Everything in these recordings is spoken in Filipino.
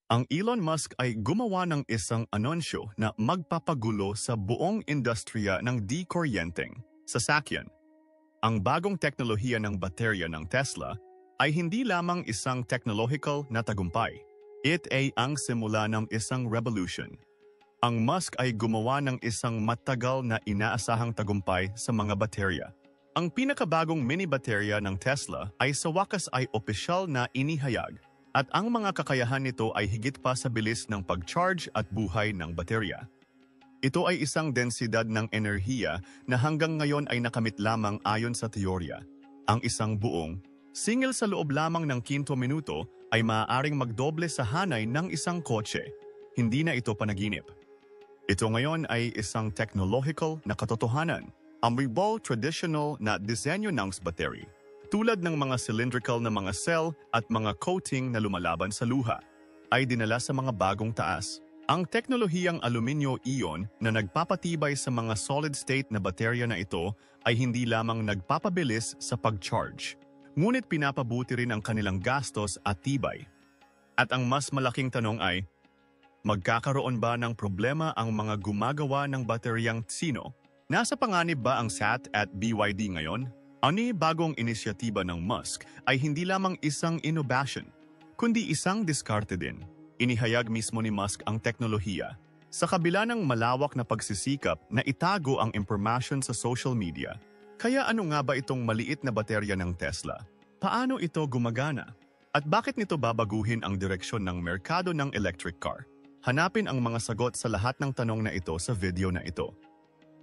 Ang Elon Musk ay gumawa ng isang anunsyo na magpapagulo sa buong industriya ng dekuryenteng sasakyan. Ang bagong teknolohiya ng baterya ng Tesla ay hindi lamang isang technological na tagumpay. It ay ang simula ng isang revolution. Ang Musk ay gumawa ng isang matagal na inaasahang tagumpay sa mga baterya. Ang pinakabagong mini-baterya ng Tesla ay sa wakas ay opisyal na inihayag at ang mga kakayahan nito ay higit pa sa bilis ng pag-charge at buhay ng baterya. Ito ay isang densidad ng enerhiya na hanggang ngayon ay nakamit lamang ayon sa teorya. Ang isang buong singil sa loob lamang ng 5 minuto ay maaaring magdoble sa hanay ng isang kotse. Hindi na ito panaginip. Ito ngayon ay isang technological na katotohanan. Ang revolve traditional na disenyo ng battery, tulad ng mga cylindrical na mga cell at mga coating na lumalaban sa luha, ay dinala sa mga bagong taas. Ang teknolohiyang aluminyo-ion na nagpapatibay sa mga solid-state na baterya na ito ay hindi lamang nagpapabilis sa pag-charge, ngunit pinapabuti rin ang kanilang gastos at tibay. At ang mas malaking tanong ay, magkakaroon ba ng problema ang mga gumagawa ng bateryang sino? Nasa panganib ba ang SAT at BYD ngayon? Ang bagong inisyatiba ng Musk ay hindi lamang isang innovation, kundi isang diskarte din. Inihayag mismo ni Musk ang teknolohiya. Sa kabila ng malawak na pagsisikap na itago ang impormasyon sa social media, kaya ano nga ba itong maliit na baterya ng Tesla? Paano ito gumagana? At bakit nito babaguhin ang direksyon ng merkado ng electric car? Hanapin ang mga sagot sa lahat ng tanong na ito sa video na ito.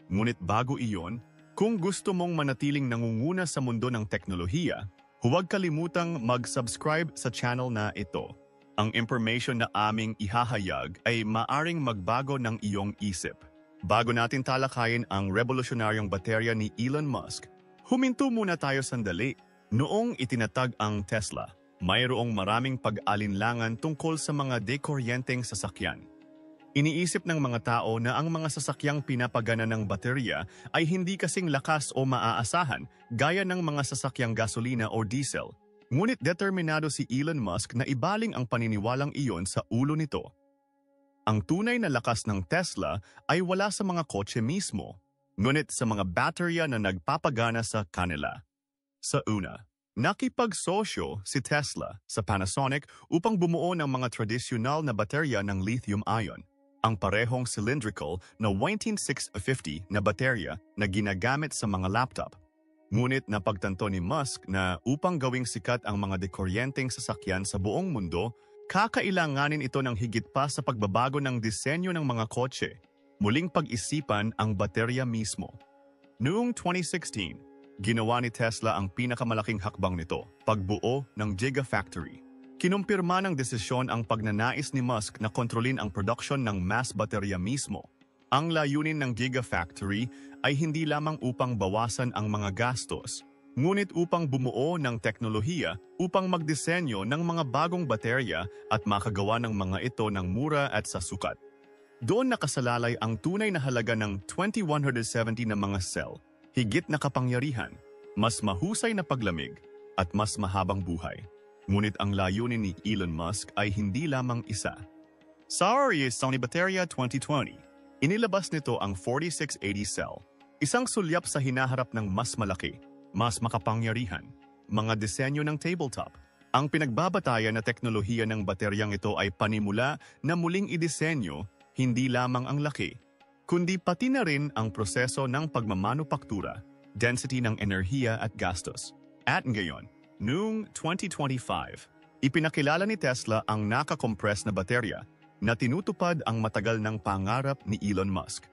Ngunit bago iyon, kung gusto mong manatiling nangunguna sa mundo ng teknolohiya, huwag kalimutang mag-subscribe sa channel na ito. Ang information na aming ihahayag ay maaring magbago ng iyong isip. Bago natin talakayin ang revolusyonaryong baterya ni Elon Musk, huminto muna tayo sandali. Noong itinatag ang Tesla, mayroong maraming pag-alinlangan tungkol sa mga dekuryenteng sasakyan. Iniisip ng mga tao na ang mga sasakyang pinapagana ng baterya ay hindi kasing lakas o maaasahan gaya ng mga sasakyang gasolina o diesel. Ngunit determinado si Elon Musk na ibaling ang paniniwalang iyon sa ulo nito. Ang tunay na lakas ng Tesla ay wala sa mga kotse mismo, ngunit sa mga baterya na nagpapagana sa kanila. Sa una, nakipagsosyo si Tesla sa Panasonic upang bumuo ng mga tradisyonal na baterya ng lithium-ion. Ang parehong cylindrical na 18650 na baterya na ginagamit sa mga laptop. Ngunit napagtanto ni Musk na upang gawing sikat ang mga dekuryenteng sasakyan sa buong mundo, kakailanganin ito ng higit pa sa pagbabago ng disenyo ng mga kotse. Muling pag-isipan ang baterya mismo. Noong 2016, ginawa ni Tesla ang pinakamalaking hakbang nito, pagbuo ng Gigafactory. Kinumpirma ng desisyon ang pagnanais ni Musk na kontrolin ang production ng mass baterya mismo. Ang layunin ng Gigafactory ay hindi lamang upang bawasan ang mga gastos, ngunit upang bumuo ng teknolohiya upang magdisenyo ng mga bagong baterya at makagawa ng mga ito ng mura at sa sukat. Doon nakasalalay ang tunay na halaga ng 2170 na mga cell, higit na kapangyarihan, mas mahusay na paglamig, at mas mahabang buhay. Ngunit ang layunin ni Elon Musk ay hindi lamang isa. Sa Sony Bateria 2020, inilabas nito ang 4680 cell, isang sulyap sa hinaharap ng mas malaki, mas makapangyarihan, mga disenyo ng tabletop. Ang pinagbabatayan na teknolohiya ng bateryang ito ay panimula na muling idisenyo hindi lamang ang laki, kundi pati na rin ang proseso ng pagmamanupaktura, density ng enerhiya at gastos. At ngayon, noong 2025, ipinakilala ni Tesla ang nakakompress na baterya na tinutupad ang matagal ng pangarap ni Elon Musk.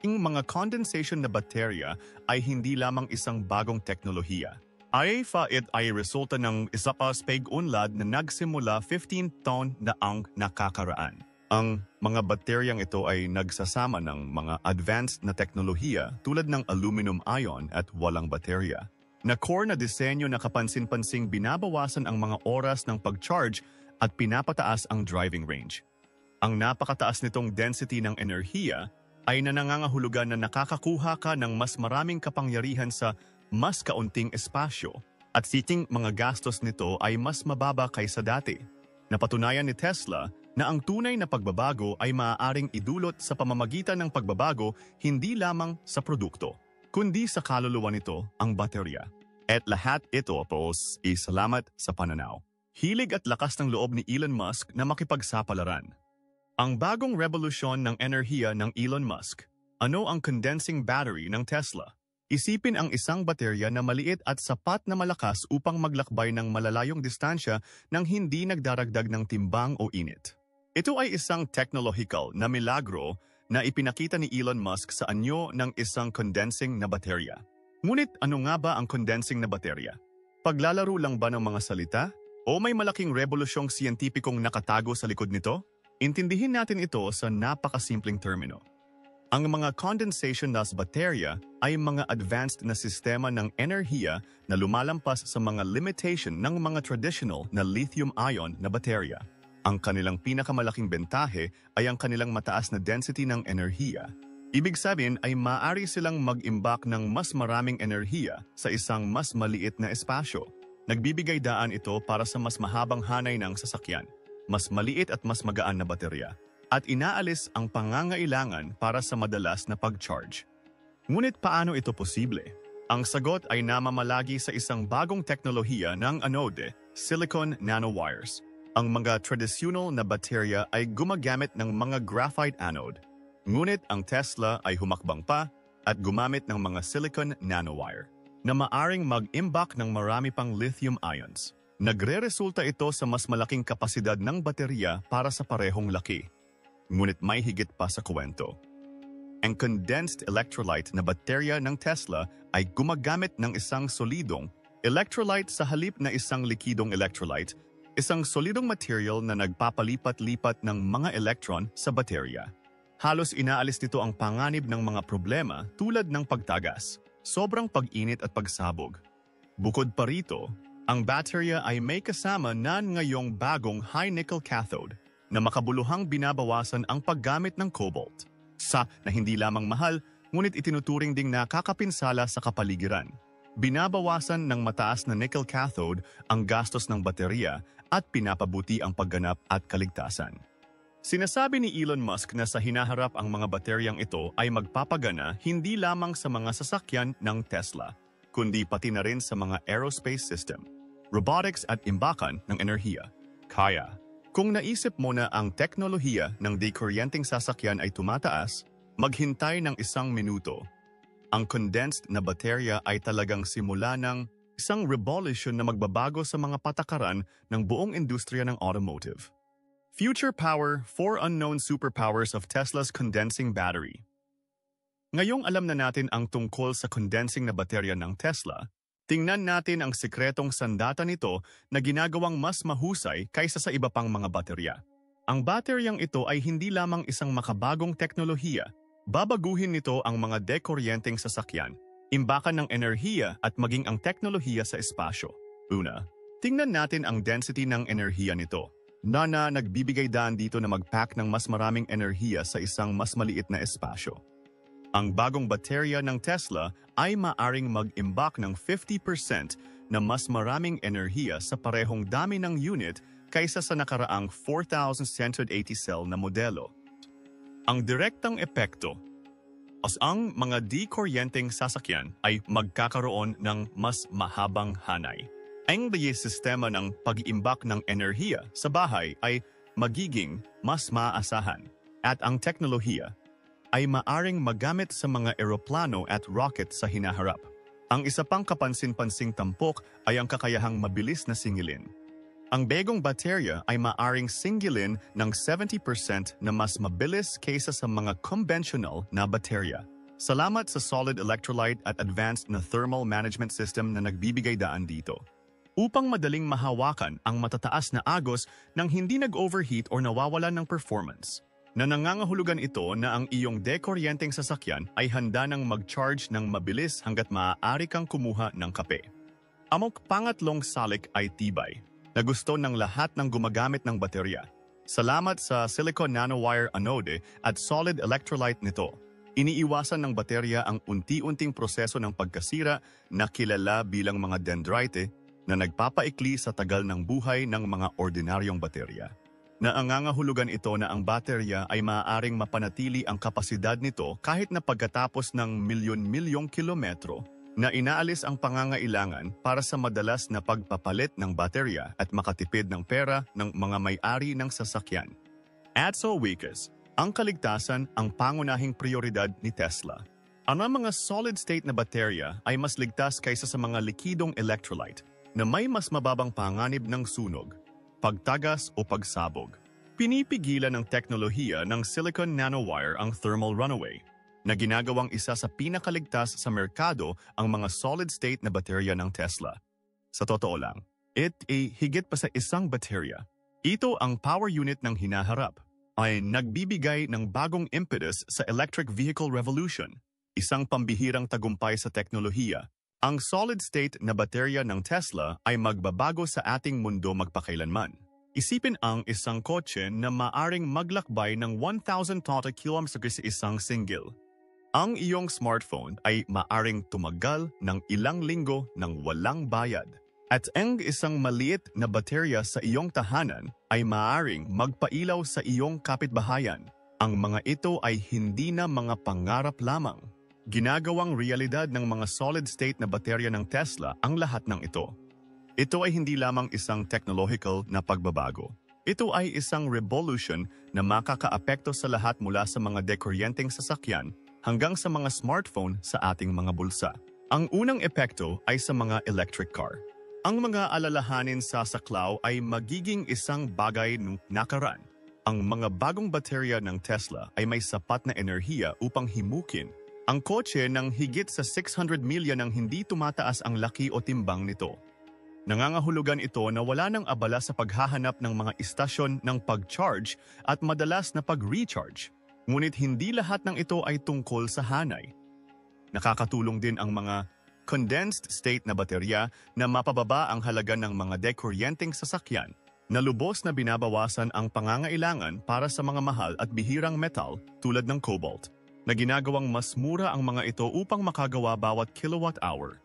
Ang mga condensation na baterya ay hindi lamang isang bagong teknolohiya. It ay resulta ng isa pa pag-unlad na nagsimula 15 taon na ang nakakaraan. Ang mga bateryang ito ay nagsasama ng mga advanced na teknolohiya tulad ng aluminum ion at walang baterya, na core na disenyo na kapansin-pansing binabawasan ang mga oras ng pag-charge at pinapataas ang driving range. Ang napakataas nitong density ng enerhiya ay nangangahulugan na nakakakuha ka ng mas maraming kapangyarihan sa mas kaunting espasyo at siting mga gastos nito ay mas mababa kaysa dati. Napatunayan ni Tesla na ang tunay na pagbabago ay maaaring idulot sa pamamagitan ng pagbabago hindi lamang sa produkto, kundi sa kaluluwa nito, ang baterya. At lahat ito po salamat sa pananaw. Hilig at lakas ng loob ni Elon Musk na makipagsapalaran. Ang bagong revolusyon ng enerhiya ng Elon Musk. Ano ang condensing battery ng Tesla? Isipin ang isang baterya na maliit at sapat na malakas upang maglakbay ng malalayong distansya nang hindi nagdaragdag ng timbang o init. Ito ay isang technological na milagro na ipinakita ni Elon Musk sa anyo ng isang condensing na baterya. Ngunit ano nga ba ang condensing na baterya? Paglalaro lang ba ng mga salita? O may malaking revolusyong siyentipikong nakatago sa likod nito? Intindihin natin ito sa napakasimpleng termino. Ang mga condensation-less baterya ay mga advanced na sistema ng enerhiya na lumalampas sa mga limitation ng mga traditional na lithium-ion na baterya. Ang kanilang pinakamalaking bentahe ay ang kanilang mataas na density ng enerhiya. Ibig sabihin ay maaari silang mag-imbak ng mas maraming enerhiya sa isang mas maliit na espasyo. Nagbibigay daan ito para sa mas mahabang hanay ng sasakyan, mas maliit at mas magaan na baterya, at inaalis ang pangangailangan para sa madalas na pag-charge. Ngunit paano ito posible? Ang sagot ay namamalagi sa isang bagong teknolohiya ng anode, silicon nanowires. Ang mga tradisyonal na baterya ay gumagamit ng mga graphite anode. Ngunit ang Tesla ay humakbang pa at gumamit ng mga silicon nanowire na maaring mag-imbak ng marami pang lithium ions. Nagre-resulta ito sa mas malaking kapasidad ng baterya para sa parehong laki. Ngunit may higit pa sa kwento. Ang condensed electrolyte na baterya ng Tesla ay gumagamit ng isang solidong electrolyte sa halip na isang likidong electrolyte, isang solidong material na nagpapalipat-lipat ng mga electron sa baterya. Halos inaalis nito ang panganib ng mga problema tulad ng pagtagas, sobrang pag-init at pagsabog. Bukod pa rito, ang baterya ay may kasama na ngayong bagong high-nickel cathode na makabuluhang binabawasan ang paggamit ng cobalt. Na hindi lamang mahal, ngunit itinuturing ding nakakapinsala sa kapaligiran. Binabawasan ng mataas na nickel cathode ang gastos ng baterya at pinapabuti ang pagganap at kaligtasan. Sinasabi ni Elon Musk na sa hinaharap ang mga bateryang ito ay magpapagana hindi lamang sa mga sasakyan ng Tesla, kundi pati na rin sa mga aerospace system, robotics at imbakan ng enerhiya. Kaya, kung naisip mo na ang teknolohiya ng dekuryenteng sasakyan ay tumataas, maghintay ng 1 minuto. Ang condensed na baterya ay talagang simula ng isang revolution na magbabago sa mga patakaran ng buong industriya ng automotive. Future Power, 4 Unknown Superpowers of Tesla's Condensing Battery. Ngayong alam na natin ang tungkol sa condensing na baterya ng Tesla, tingnan natin ang sikretong sandata nito na ginagawang mas mahusay kaysa sa iba pang mga baterya. Ang bateryang ito ay hindi lamang isang makabagong teknolohiya, babaguhin nito ang mga dekuryenteng sasakyan, imbakan ng enerhiya at maging ang teknolohiya sa espasyo. Una, tingnan natin ang density ng enerhiya nito. Na nagbibigay daan dito na mag-pack ng mas maraming enerhiya sa isang mas maliit na espasyo. Ang bagong baterya ng Tesla ay maaring mag-imbak ng 50% na mas maraming enerhiya sa parehong dami ng unit kaysa sa nakaraang 4,180 cell na modelo. Ang direktang epekto, ang mga dekuryenteng sasakyan ay magkakaroon ng mas mahabang hanay. Ang sistema ng pag-iimbak ng enerhiya sa bahay ay magiging mas maaasahan at ang teknolohiya ay maaring magamit sa mga eroplano at rocket sa hinaharap. Ang isa pang kapansin-pansing tampok ay ang kakayahang mabilis na singilin. Ang bagong baterya ay maaring singilin ng 70% na mas mabilis kaysa sa mga conventional na baterya. Salamat sa solid electrolyte at advanced na thermal management system na nagbibigay daan dito. Upang madaling mahawakan ang matataas na agos nang hindi nag-overheat o nawawalan ng performance. Na nangangahulugan ito na ang iyong dekuryenteng sasakyan ay handa ng mag-charge ng mabilis hanggat maaari kang kumuha ng kape. Ang pangatlong salik ay tibay, na gusto ng lahat ng gumagamit ng baterya. Salamat sa silicon nanowire anode at solid electrolyte nito. Iniiwasan ng baterya ang unti-unting proseso ng pagkasira na kilala bilang mga dendrite na nagpapaikli sa tagal ng buhay ng mga ordinaryong baterya. Nangangahulugan ito na ang baterya ay maaaring mapanatili ang kapasidad nito kahit na pagkatapos ng milyon-milyong kilometro na inaalis ang pangangailangan para sa madalas na pagpapalit ng baterya at makatipid ng pera ng mga may-ari ng sasakyan. At sa wakas, ang kaligtasan ang pangunahing prioridad ni Tesla. Ang mga solid-state na baterya ay mas ligtas kaysa sa mga likidong electrolyte na may mas mababang panganib ng sunog, pagtagas o pagsabog. Pinipigilan ng teknolohiya ng silicon nanowire ang thermal runaway, na ginagawang isa sa pinakaligtas sa merkado ang mga solid-state na baterya ng Tesla. Sa totoo lang, higit pa sa isang baterya. Ito ang power unit ng hinaharap, ay nagbibigay ng bagong impetus sa electric vehicle revolution, isang pambihirang tagumpay sa teknolohiya. Ang solid-state na baterya ng Tesla ay magbabago sa ating mundo magpakailanman. Isipin ang isang kotse na maaring maglakbay ng 1,000 kilometers sa isang single. Ang iyong smartphone ay maaring tumagal ng ilang linggo ng walang bayad. At ang isang maliit na baterya sa iyong tahanan ay maaring magpailaw sa iyong kapitbahayan. Ang mga ito ay hindi na mga pangarap lamang. Ginagawang realidad ng mga solid-state na baterya ng Tesla ang lahat ng ito. Ito ay hindi lamang isang technological na pagbabago. Ito ay isang revolution na makakaapekto sa lahat mula sa mga dekuryenteng sasakyan hanggang sa mga smartphone sa ating mga bulsa. Ang unang epekto ay sa mga electric car. Ang mga alalahanin sa saklaw ay magiging isang bagay ng nakaraan. Ang mga bagong baterya ng Tesla ay may sapat na enerhiya upang himukin ang kotse ng higit sa 600 milya nang hindi tumataas ang laki o timbang nito. Nangangahulugan ito na wala nang abala sa paghahanap ng mga istasyon ng pag-charge at madalas na pag-recharge. Ngunit hindi lahat ng ito ay tungkol sa hanay. Nakakatulong din ang mga condensed state na baterya na mapababa ang halaga ng mga dekuryenteng sasakyan na lubos na binabawasan ang pangangailangan para sa mga mahal at bihirang metal tulad ng cobalt, na ginagawang mas mura ang mga ito upang makagawa bawat kilowatt-hour.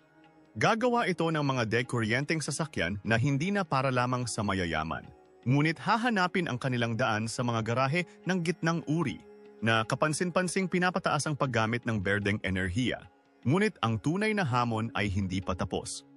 Gagawa ito ng mga dekuryenteng sasakyan na hindi na para lamang sa mayayaman, ngunit hahanapin ang kanilang daan sa mga garahe ng gitnang uri na kapansin-pansing pinapataas ang paggamit ng berdeng enerhiya. Ngunit ang tunay na hamon ay hindi pa tapos.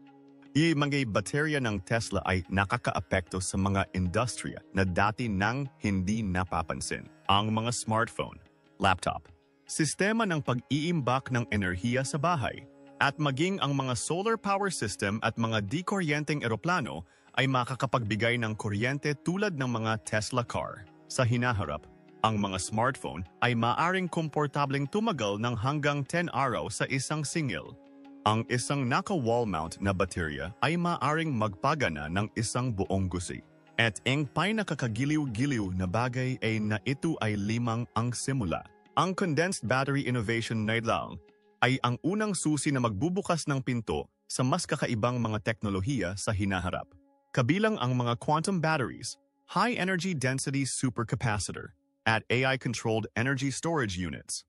Mga baterya ng Tesla ay nakakaapekto sa mga industriya na dati nang hindi napapansin. Ang mga smartphone, laptop, sistema ng pag-iimbak ng enerhiya sa bahay, at maging ang mga solar power system at mga dekuryenteng eroplano ay makakapagbigay ng kuryente tulad ng mga Tesla car. Sa hinaharap, ang mga smartphone ay maaring komportableng tumagal ng hanggang 10 araw sa isang singil. Ang isang naka-wall mount na baterya ay maaring magpagana ng isang buong gusi. At ang pinakakagiliw-giliw na bagay ay na ito ay limang ang simula. Ang condensed battery innovation na lang ay ang unang susi na magbubukas ng pinto sa mas kakaibang mga teknolohiya sa hinaharap. Kabilang ang mga quantum batteries, high energy density supercapacitor, at AI-controlled energy storage units.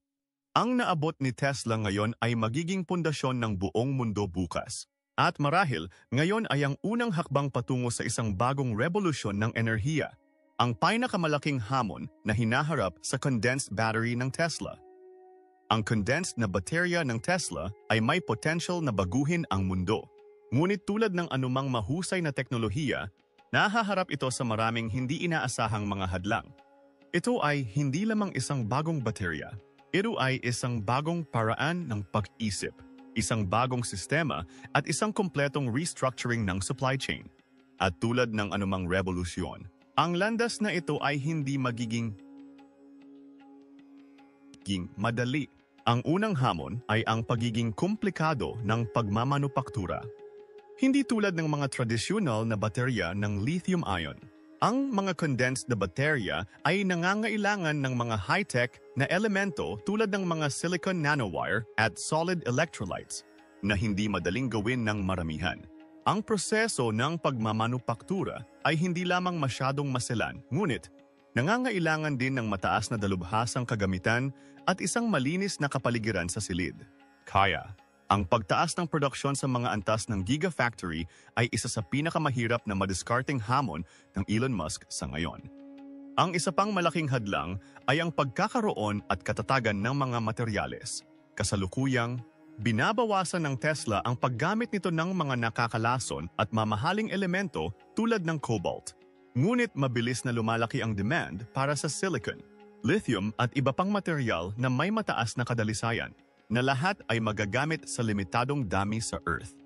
Ang naabot ni Tesla ngayon ay magiging pundasyon ng buong mundo bukas. At marahil, ngayon ay ang unang hakbang patungo sa isang bagong revolusyon ng enerhiya, ang pinakamalaking hamon na hinaharap sa condensed battery ng Tesla. Ang condensed na baterya ng Tesla ay may potential na baguhin ang mundo. Ngunit tulad ng anumang mahusay na teknolohiya, nahaharap ito sa maraming hindi inaasahang mga hadlang. Ito ay hindi lamang isang bagong baterya. Ito ay isang bagong paraan ng pag-isip, isang bagong sistema at isang kumpletong restructuring ng supply chain. At tulad ng anumang revolusyon, ang landas na ito ay hindi magiging madali. Ang unang hamon ay ang pagiging komplikado ng pagmamanupaktura. Hindi tulad ng mga tradisyonal na baterya ng lithium-ion. Ang mga condensed na baterya ay nangangailangan ng mga high-tech na elemento tulad ng mga silicon nanowire at solid electrolytes na hindi madaling gawin ng maramihan. Ang proseso ng pagmamanupaktura ay hindi lamang masyadong maselan, ngunit nangangailangan din ng mataas na dalubhasang kagamitan at isang malinis na kapaligiran sa silid. Kaya, ang pagtaas ng produksyon sa mga antas ng Gigafactory ay isa sa pinakamahirap na madiskarteng hamon ng Elon Musk sa ngayon. Ang isa pang malaking hadlang ay ang pagkakaroon at katatagan ng mga materyales. Kasalukuyang, binabawasan ng Tesla ang paggamit nito ng mga nakakalason at mamahaling elemento tulad ng cobalt. Ngunit mabilis na lumalaki ang demand para sa silicon, lithium at iba pang material na may mataas na kadalisayan, na lahat ay magagamit sa limitadong dami sa Earth.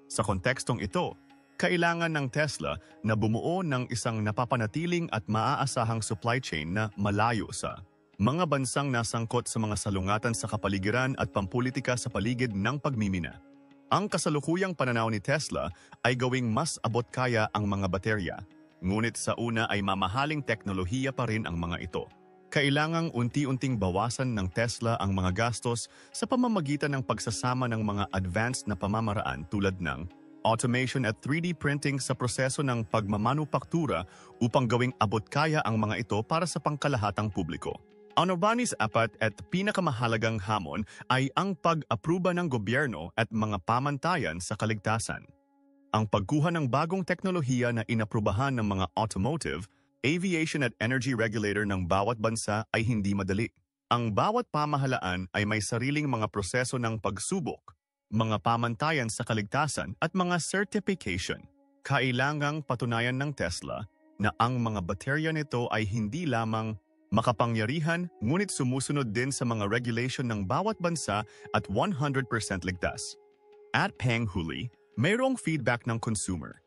Sa kontekstong ito, kailangan ng Tesla na bumuo ng isang napapanatiling at maaasahang supply chain na malayo sa mga bansang nasangkot sa mga salungatan sa kapaligiran at pampulitika sa paligid ng pagmimina. Ang kasalukuyang pananaw ni Tesla ay gawing mas abot-kaya ang mga baterya, ngunit sa una ay mamahaling teknolohiya pa rin ang mga ito. Kailangang unti-unting bawasan ng Tesla ang mga gastos sa pamamagitan ng pagsasama ng mga advanced na pamamaraan tulad ng automation at 3D printing sa proseso ng pagmamanupaktura upang gawing abot-kaya ang mga ito para sa pangkalahatang publiko. Ang urbanis apat at pinakamahalagang hamon ay ang pag-apruba ng gobyerno at mga pamantayan sa kaligtasan. Ang pagkuha ng bagong teknolohiya na inaprubahan ng mga automotive, aviation at energy regulator ng bawat bansa ay hindi madali. Ang bawat pamahalaan ay may sariling mga proseso ng pagsubok, mga pamantayan sa kaligtasan at mga certification. Kailangang patunayan ng Tesla na ang mga baterya nito ay hindi lamang makapangyarihan ngunit sumusunod din sa mga regulation ng bawat bansa at 100% ligtas. At panghuli, mayroong feedback ng consumer.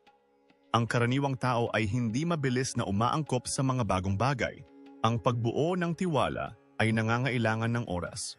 Ang karaniwang tao ay hindi mabilis na umaangkop sa mga bagong bagay. Ang pagbuo ng tiwala ay nangangailangan ng oras.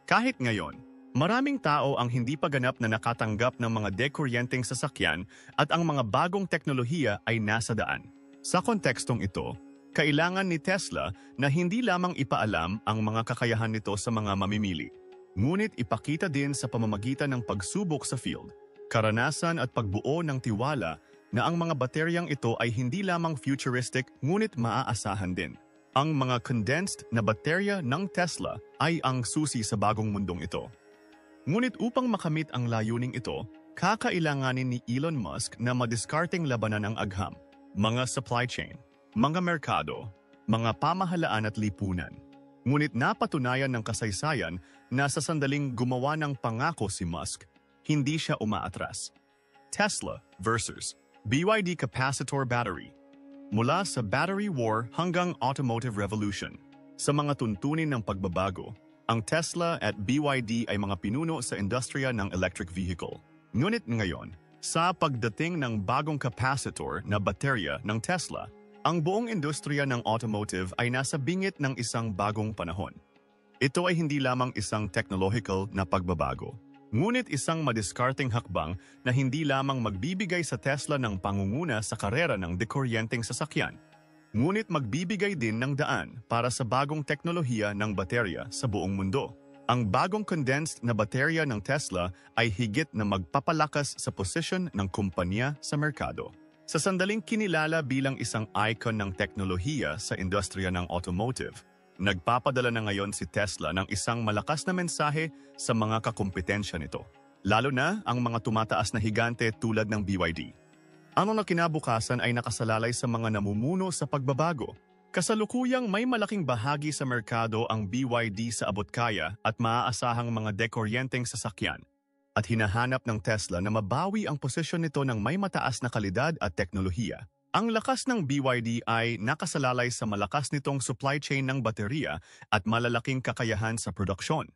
Kahit ngayon, maraming tao ang hindi pa ganap na nakatanggap ng mga dekuryenteng sasakyan at ang mga bagong teknolohiya ay nasa daan. Sa kontekstong ito, kailangan ni Tesla na hindi lamang ipaalam ang mga kakayahan nito sa mga mamimili, ngunit ipakita din sa pamamagitan ng pagsubok sa field, karanasan at pagbuo ng tiwala na ang mga bateryang ito ay hindi lamang futuristic ngunit maaasahan din. Ang mga condensed na baterya ng Tesla ay ang susi sa bagong mundong ito. Ngunit upang makamit ang layuning ito, kakailanganin ni Elon Musk na madiskarteng labanan ang agham, mga supply chain, mga merkado, mga pamahalaan at lipunan. Ngunit napatunayan ng kasaysayan na sa sandaling gumawa ng pangako si Musk, hindi siya umaatras. Tesla versus BYD capacitor battery. Mula sa battery war hanggang automotive revolution, sa mga tuntunin ng pagbabago, ang Tesla at BYD ay mga pinuno sa industriya ng electric vehicle. Ngunit ngayon, sa pagdating ng bagong capacitor na baterya ng Tesla, ang buong industriya ng automotive ay nasa bingit ng isang bagong panahon. Ito ay hindi lamang isang technological na pagbabago, ngunit isang madiskarteng hakbang na hindi lamang magbibigay sa Tesla ng pangunguna sa karera ng dekuryenteng sasakyan, ngunit magbibigay din ng daan para sa bagong teknolohiya ng baterya sa buong mundo. Ang bagong condensed na baterya ng Tesla ay higit na magpapalakas sa posisyon ng kumpanya sa merkado. Sa sandaling kinilala bilang isang icon ng teknolohiya sa industriya ng automotive, nagpapadala na ngayon si Tesla ng isang malakas na mensahe sa mga kakumpetensya nito, lalo na ang mga tumataas na higante tulad ng BYD. Ang mga kinabukasan ay nakasalalay sa mga namumuno sa pagbabago. Kasalukuyang may malaking bahagi sa merkado ang BYD sa abot-kaya at maaasahang mga dekuryenteng sasakyan. At hinahanap ng Tesla na mabawi ang posisyon nito ng may mataas na kalidad at teknolohiya. Ang lakas ng BYD ay nakasalalay sa malakas nitong supply chain ng baterya at malalaking kakayahan sa produksyon.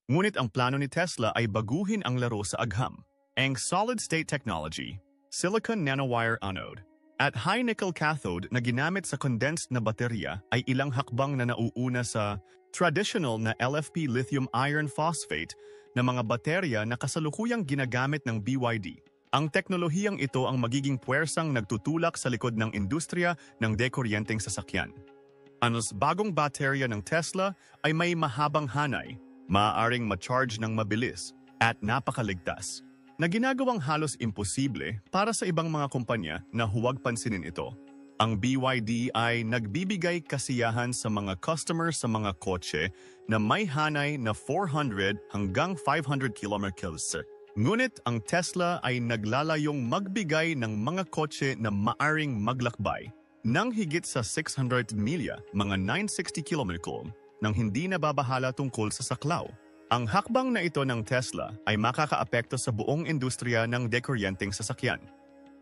Ngunit ang plano ni Tesla ay baguhin ang laro sa agham. Ang solid-state technology, silicon nanowire anode, at high-nickel cathode na ginamit sa condensed na baterya ay ilang hakbang na nauuna sa traditional na LFP lithium iron phosphate na mga baterya na kasalukuyang ginagamit ng BYD. Ang teknolohiyang ito ang magiging puwersang nagtutulak sa likod ng industriya ng dekuryenteng sasakyan. Ang bagong baterya ng Tesla ay may mahabang hanay, maaaring ma-charge ng mabilis at napakaligtas, na ginagawang halos imposible para sa ibang mga kumpanya na huwag pansinin ito. Ang BYD ay nagbibigay kasiyahan sa mga customers sa mga kotse na may hanay na 400 hanggang 500 km/h. Ngunit ang Tesla ay naglalayong magbigay ng mga kotse na maaring maglakbay Nang higit sa 600 milya, mga 960 km, nang hindi nababahala tungkol sa saklaw. Ang hakbang na ito ng Tesla ay makakaapekto sa buong industriya ng dekuryenteng sasakyan.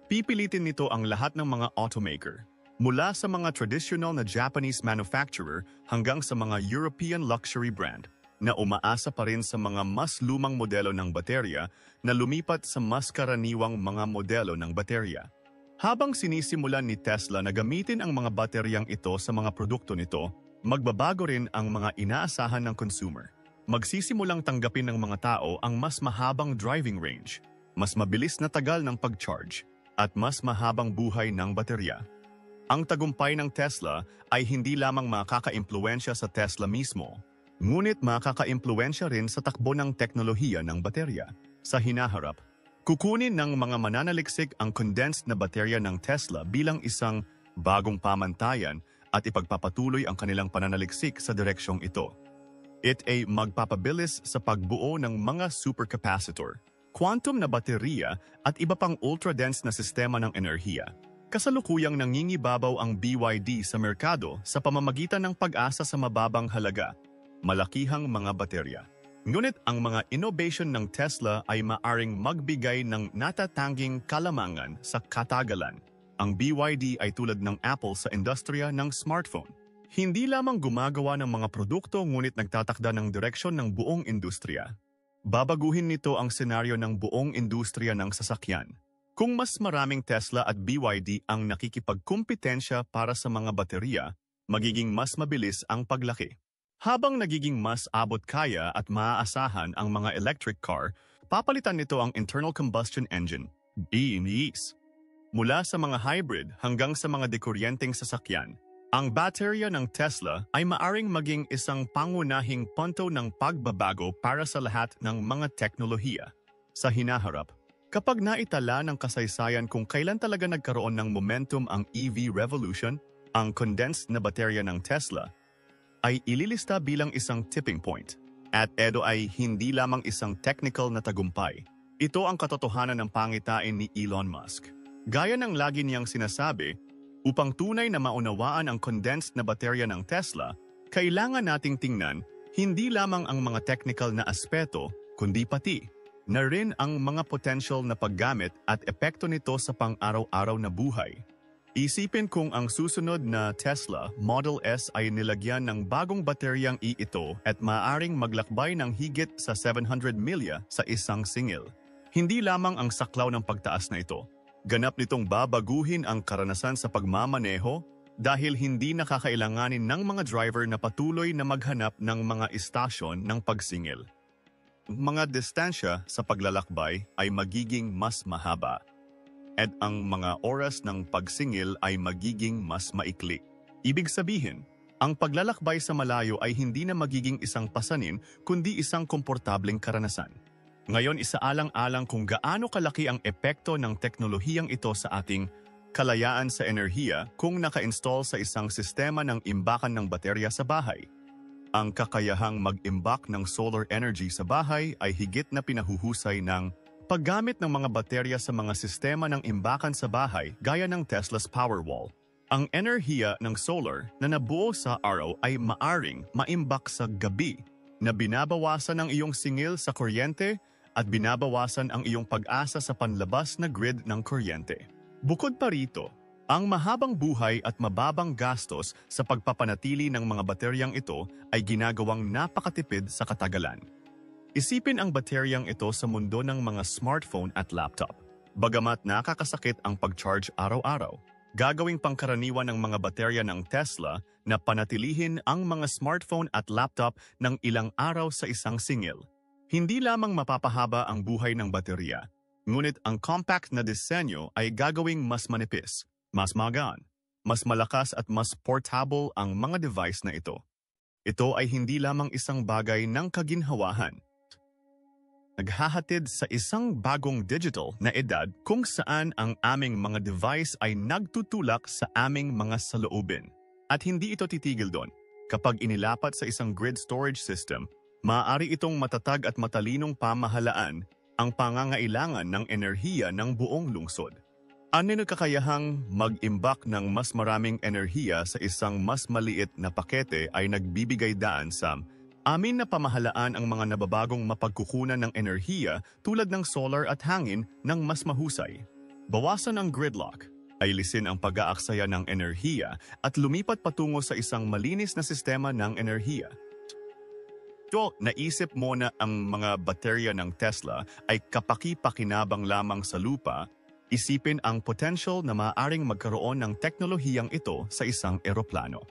Pipilitin nito ang lahat ng mga automaker, mula sa mga traditional na Japanese manufacturer hanggang sa mga European luxury brand, na umaasa pa rin sa mga mas lumang modelo ng baterya na lumipat sa mas karaniwang mga modelo ng baterya. Habang sinisimulan ni Tesla na gamitin ang mga bateryang ito sa mga produkto nito, magbabago rin ang mga inaasahan ng consumer. Magsisimulang tanggapin ng mga tao ang mas mahabang driving range, mas mabilis na tagal ng pag-charge, at mas mahabang buhay ng baterya. Ang tagumpay ng Tesla ay hindi lamang makaka-impluwensya sa Tesla mismo, ngunit makaka-impluwensya rin sa takbo ng teknolohiya ng baterya. Sa hinaharap, kukunin ng mga mananaliksik ang condensed na baterya ng Tesla bilang isang bagong pamantayan at ipagpapatuloy ang kanilang pananaliksik sa direksyong ito. It ay magpapabilis sa pagbuo ng mga supercapacitor, quantum na baterya at iba pang ultra-dense na sistema ng enerhiya. Kasalukuyang nangingibabaw ang BYD sa merkado sa pamamagitan ng pag-asa sa mababang halaga, malakihang mga baterya. Ngunit ang mga innovation ng Tesla ay maaring magbigay ng natatanging kalamangan sa katagalan. Ang BYD ay tulad ng Apple sa industriya ng smartphone. Hindi lamang gumagawa ng mga produkto ngunit nagtatakda ng direksyon ng buong industriya. Babaguhin nito ang senaryo ng buong industriya ng sasakyan. Kung mas maraming Tesla at BYD ang nakikipagkumpetensya para sa mga baterya, magiging mas mabilis ang paglaki. Habang nagiging mas abot kaya at maaasahan ang mga electric car, papalitan nito ang internal combustion engine, BEVs. Mula sa mga hybrid hanggang sa mga dekuryenteng sasakyan, ang baterya ng Tesla ay maaring maging isang pangunahing punto ng pagbabago para sa lahat ng mga teknolohiya. Sa hinaharap, kapag naitala ng kasaysayan kung kailan talaga nagkaroon ng momentum ang EV revolution, ang condensed na baterya ng Tesla ay ililista bilang isang tipping point. At ito ay hindi lamang isang technical na tagumpay. Ito ang katotohanan ng pangitain ni Elon Musk. Gaya ng lagi niyang sinasabi, upang tunay na maunawaan ang condensed na baterya ng Tesla, kailangan nating tingnan hindi lamang ang mga technical na aspeto, kundi pati na rin ang mga potential na paggamit at epekto nito sa pang-araw-araw na buhay. Isipin kung ang susunod na Tesla Model S ay nilagyan ng bagong bateryang ito at maaaring maglakbay ng higit sa 700 milya sa isang singil. Hindi lamang ang saklaw ng pagtaas na ito. Ganap nitong babaguhin ang karanasan sa pagmamaneho dahil hindi nakakailanganin ng mga driver na patuloy na maghanap ng mga istasyon ng pagsingil. Mga distansya sa paglalakbay ay magiging mas mahaba at ang mga oras ng pagsingil ay magiging mas maikli. Ibig sabihin, ang paglalakbay sa malayo ay hindi na magiging isang pasanin kundi isang komportableng karanasan. Ngayon isaalang-alang kung gaano kalaki ang epekto ng teknolohiyang ito sa ating kalayaan sa enerhiya kung naka-install sa isang sistema ng imbakan ng baterya sa bahay. Ang kakayahang mag-imbak ng solar energy sa bahay ay higit na pinahuhusay ng paggamit ng mga baterya sa mga sistema ng imbakan sa bahay gaya ng Tesla's Powerwall. Ang enerhiya ng solar na nabuo sa araw ay maaring maimbak sa gabi na binabawasan ang iyong singil sa kuryente at binabawasan ang iyong pag-asa sa panlabas na grid ng kuryente. Bukod pa rito, ang mahabang buhay at mababang gastos sa pagpapanatili ng mga bateryang ito ay ginagawang napakatipid sa katagalan. Isipin ang bateryang ito sa mundo ng mga smartphone at laptop. Bagamat nakakasakit ang pag-charge araw-araw, gagawing pangkaraniwan ng mga baterya ng Tesla na panatilihin ang mga smartphone at laptop ng ilang araw sa isang singil. Hindi lamang mapapahaba ang buhay ng baterya, ngunit ang compact na disenyo ay gagawing mas manipis, mas magaan, mas malakas at mas portable ang mga device na ito. Ito ay hindi lamang isang bagay ng kaginhawahan. Naghahatid sa isang bagong digital na edad kung saan ang aming mga device ay nagtutulak sa aming mga saloobin. At hindi ito titigil doon. Kapag inilapat sa isang grid storage system, maaari itong matatag at matalinong pamahalaan ang pangangailangan ng enerhiya ng buong lungsod. Ano na kakayahang mag-imbak ng mas maraming enerhiya sa isang mas maliit na pakete ay nagbibigay daan sa amin na pamahalaan ang mga nababagong mapagkukunan ng enerhiya tulad ng solar at hangin ng mas mahusay. Bawasan ang gridlock, aylisin ang pag-aaksaya ng enerhiya at lumipat patungo sa isang malinis na sistema ng enerhiya. Naisip mo na ang mga baterya ng Tesla ay kapaki-pakinabang lamang sa lupa. Isipin ang potential na maaaring magkaroon ng teknolohiyang ito sa isang eroplano.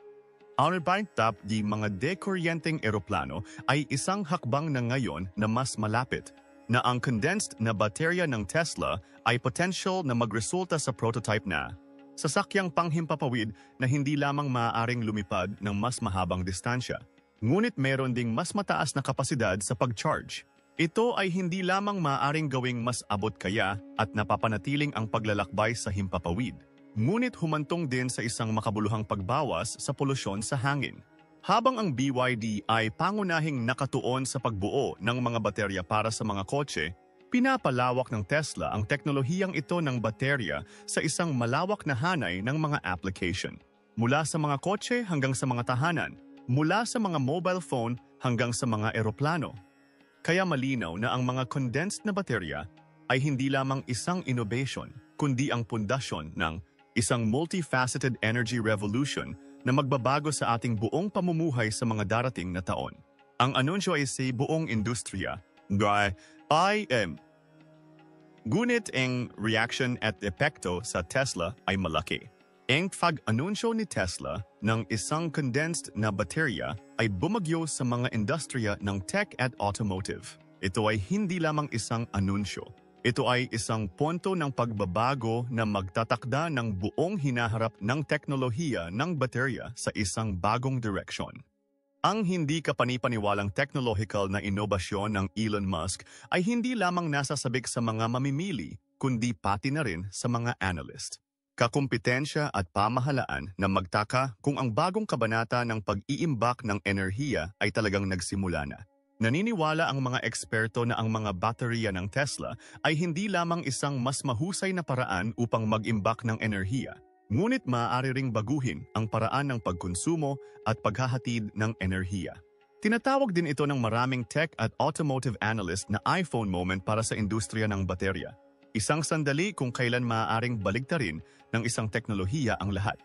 Ang top di mga dekuryenteng eroplano ay isang hakbang na ngayon na mas malapit, na ang condensed na baterya ng Tesla ay potential na magresulta sa prototype na sasakyang panghimpapawid na hindi lamang maaaring lumipad ng mas mahabang distansya, ngunit meron ding mas mataas na kapasidad sa pag-charge. Ito ay hindi lamang maaaring gawing mas abot kaya at napapanatiling ang paglalakbay sa himpapawid, ngunit humantong din sa isang makabuluhang pagbawas sa polusyon sa hangin. Habang ang BYD ay pangunahing nakatuon sa pagbuo ng mga baterya para sa mga kotse, pinapalawak ng Tesla ang teknolohiyang ito ng baterya sa isang malawak na hanay ng mga application. Mula sa mga kotse hanggang sa mga tahanan, mula sa mga mobile phone hanggang sa mga eroplano. Kaya malinaw na ang mga condensed na baterya ay hindi lamang isang innovation, kundi ang pundasyon ng isang multifaceted energy revolution na magbabago sa ating buong pamumuhay sa mga darating na taon. Ang anunsyo ay sa buong industriya, ngunit ang reaction at epekto sa Tesla ay malaki. Ang pag-anunsyo ni Tesla ng isang condensed na baterya ay bumagyo sa mga industriya ng tech at automotive. Ito ay hindi lamang isang anunsyo. Ito ay isang punto ng pagbabago na magtatakda ng buong hinaharap ng teknolohiya ng baterya sa isang bagong direksyon. Ang hindi kapanipaniwalang technological na inobasyon ng Elon Musk ay hindi lamang nasasabik sa mga mamimili, kundi pati na rin sa mga analyst. Kakumpetensya at pamahalaan na magtaka kung ang bagong kabanata ng pag-iimbak ng enerhiya ay talagang nagsimula na. Naniniwala ang mga eksperto na ang mga baterya ng Tesla ay hindi lamang isang mas mahusay na paraan upang mag-imbak ng enerhiya, ngunit maaari ring baguhin ang paraan ng pagkonsumo at paghahatid ng enerhiya. Tinatawag din ito ng maraming tech at automotive analyst na iPhone moment para sa industriya ng baterya. Isang sandali kung kailan maaaring baligtarin ng isang teknolohiya ang lahat.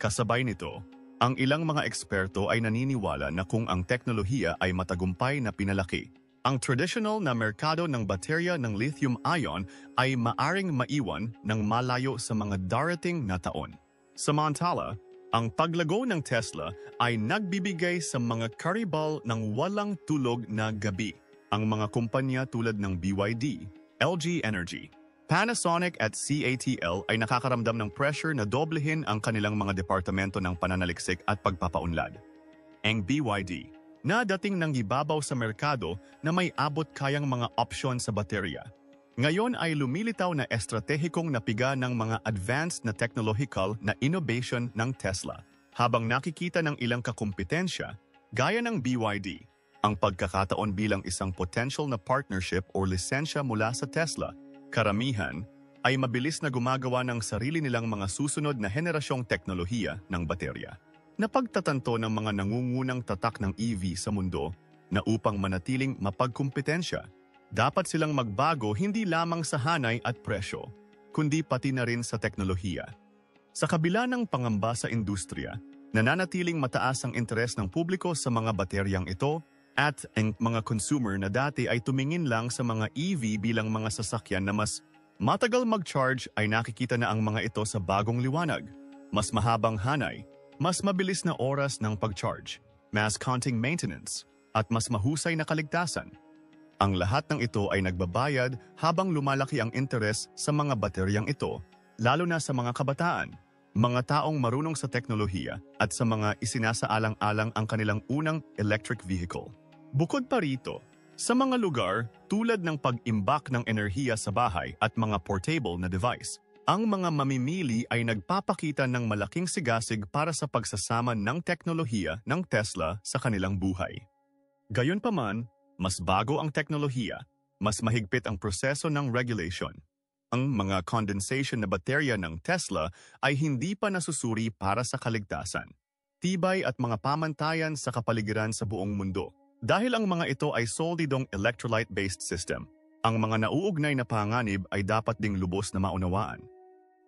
Kasabay nito, ang ilang mga eksperto ay naniniwala na kung ang teknolohiya ay matagumpay na pinalaki, ang traditional na merkado ng baterya ng lithium-ion ay maaring maiwan ng malayo sa mga darating na taon. Samantala, ang paglago ng Tesla ay nagbibigay sa mga karibal ng walang tulog na gabi. Ang mga kumpanya tulad ng BYD, LG Energy, Panasonic at CATL ay nakakaramdam ng pressure na doblehin ang kanilang mga departamento ng pananaliksik at pagpapaunlad. Ang BYD, na dating nangibabaw sa merkado na may abot kayang mga opsyon sa baterya, ngayon ay lumilitaw na estratehikong napiga ng mga advanced na technological na innovation ng Tesla. Habang nakikita ng ilang kakumpetensya, gaya ng BYD, ang pagkakataon bilang isang potential na partnership o lisensya mula sa Tesla, karamihan ay mabilis na gumagawa ng sarili nilang mga susunod na henerasyong teknolohiya ng baterya. Napagtatanto ng mga nangungunang tatak ng EV sa mundo na upang manatiling mapagkumpetensya, dapat silang magbago hindi lamang sa hanay at presyo, kundi pati na rin sa teknolohiya. Sa kabila ng pangamba sa industriya, nananatiling mataas ang interes ng publiko sa mga bateryang ito at ang mga consumer na dati ay tumingin lang sa mga EV bilang mga sasakyan na mas matagal mag-charge ay nakikita na ang mga ito sa bagong liwanag, mas mahabang hanay, mas mabilis na oras ng pag-charge, mas counting maintenance, at mas mahusay na kaligtasan. Ang lahat ng ito ay nagbabayad habang lumalaki ang interes sa mga bateryang ito, lalo na sa mga kabataan, mga taong marunong sa teknolohiya at sa mga isinasaalang-alang ang kanilang unang electric vehicle. Bukod pa rito, sa mga lugar tulad ng pag-imbak ng enerhiya sa bahay at mga portable na device, ang mga mamimili ay nagpapakita ng malaking sigasig para sa pagsasama ng teknolohiya ng Tesla sa kanilang buhay. Gayunpaman, mas bago ang teknolohiya, mas mahigpit ang proseso ng regulation. ang mga condensation na baterya ng Tesla ay hindi pa nasusuri para sa kaligtasan, tibay at mga pamantayan sa kapaligiran sa buong mundo. Dahil ang mga ito ay solidong electrolyte-based system, ang mga nauugnay na panganib ay dapat ding lubos na maunawaan.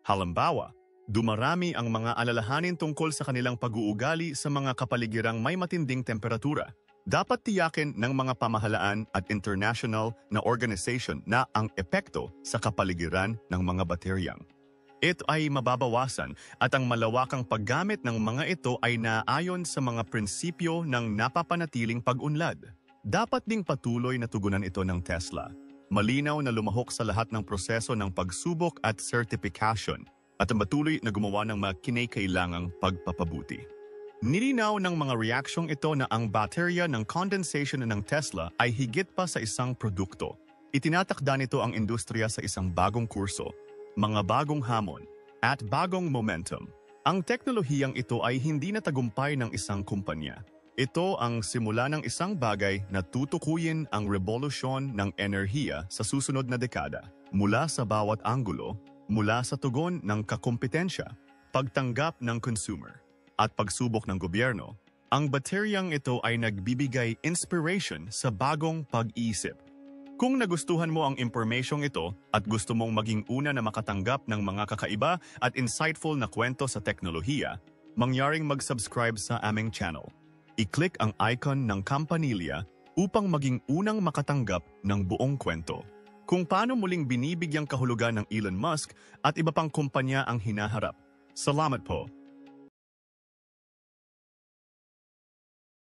Halimbawa, dumarami ang mga alalahanin tungkol sa kanilang pag-uugali sa mga kapaligirang may matinding temperatura. Dapat tiyakin ng mga pamahalaan at international na organization na ang epekto sa kapaligiran ng mga bateryang ito ay mababawasan at ang malawakang paggamit ng mga ito ay naayon sa mga prinsipyo ng napapanatiling pag-unlad. Dapat ding patuloy na tugunan ito ng Tesla. Malinaw na lumahok sa lahat ng proseso ng pagsubok at certification at ang patuloy na gumawa ng mga kinakailangang pagpapabuti. Nilinaw ng mga reaksyong ito na ang baterya ng condensation ng Tesla ay higit pa sa isang produkto. Itinatakda nito ang industriya sa isang bagong kurso, mga bagong hamon, at bagong momentum. Ang teknolohiyang ito ay hindi natagumpay ng isang kumpanya. Ito ang simula ng isang bagay na tutukuyin ang revolusyon ng enerhiya sa susunod na dekada. Mula sa bawat anggulo, mula sa tugon ng kakompetensya, pagtanggap ng consumer, at pagsubok ng gobyerno, ang bateryang ito ay nagbibigay inspiration sa bagong pag-iisip. Kung nagustuhan mo ang informasyong ito at gusto mong maging una na makatanggap ng mga kakaiba at insightful na kwento sa teknolohiya, mangyaring mag-subscribe sa aming channel. I-click ang icon ng campanilla upang maging unang makatanggap ng buong kwento. Kung paano muling binibigyang kahulugan ng Elon Musk at iba pang kumpanya ang hinaharap. Salamat po!